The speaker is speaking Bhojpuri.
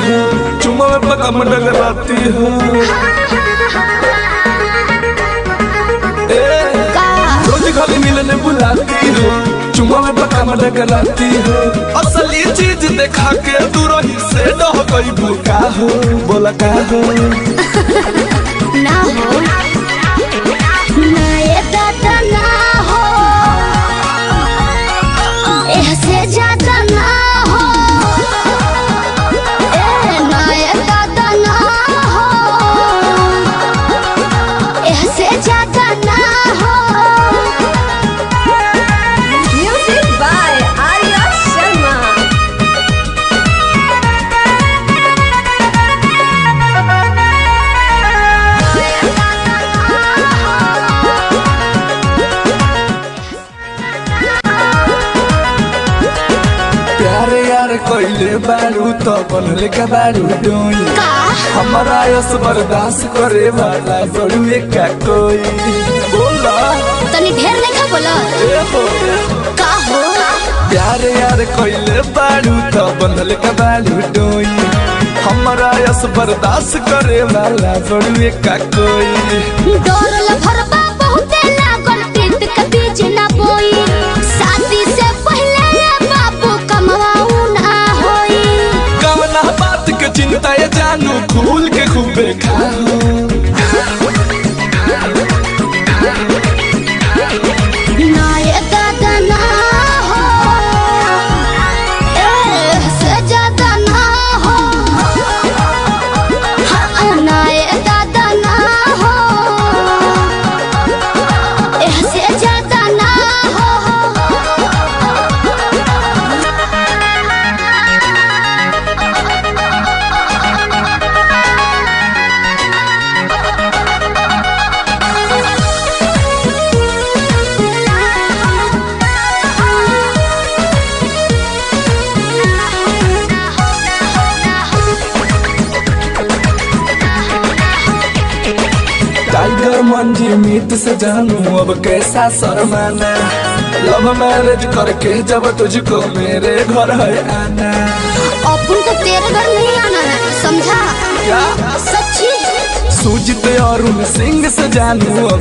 हो, चुम्मा में पकम डगराती हो। रोज खाली मिलने बुलाती हो, चुम्मा में पकम डगराती हो। असली चीज देखा के तू रही से डह गई भूखा हो, बोला का हो ना हो ना ये दादा ना हो, ऐसे ज्यादा ना हो, ना ये दादा ना हो, ऐसे ज्यादा ना हो। Music by Arya Sharma. प्यारे यार कोइले बारू तो बनले का बारू डोई, हमारा यस बर्दाश्त करे वाला बड़ू का कोई। बोला तनी ढेर नहीं खा बोला का हो। प्यारे यार कोइले बारू तो बनले का बारू डोई, हमारा यस बर्दाश्त करे वाला बड़ू का कोई। डोरल भरबा बहुते लागल प्रीत के बीज ना बोई, शादी से पहले बाबू कमवाऊ ना होई। कवना बात के चिंता ये जानू खूल के खूबे खाओ। ना ये दादा ना हो, ऐसे ज्यादा ना हो, ना ये दादा ना हो, ऐसे ज्यादा ना हो। टाइगर मंजी मीत से जानू अब कैसा शर्माना, लव मैरिज करके जब तुझको मेरे घर है आना। अपन को तेरे घर नहीं आना है, समझा? क्या सच्ची सूझते और उन सिंह से जानू अब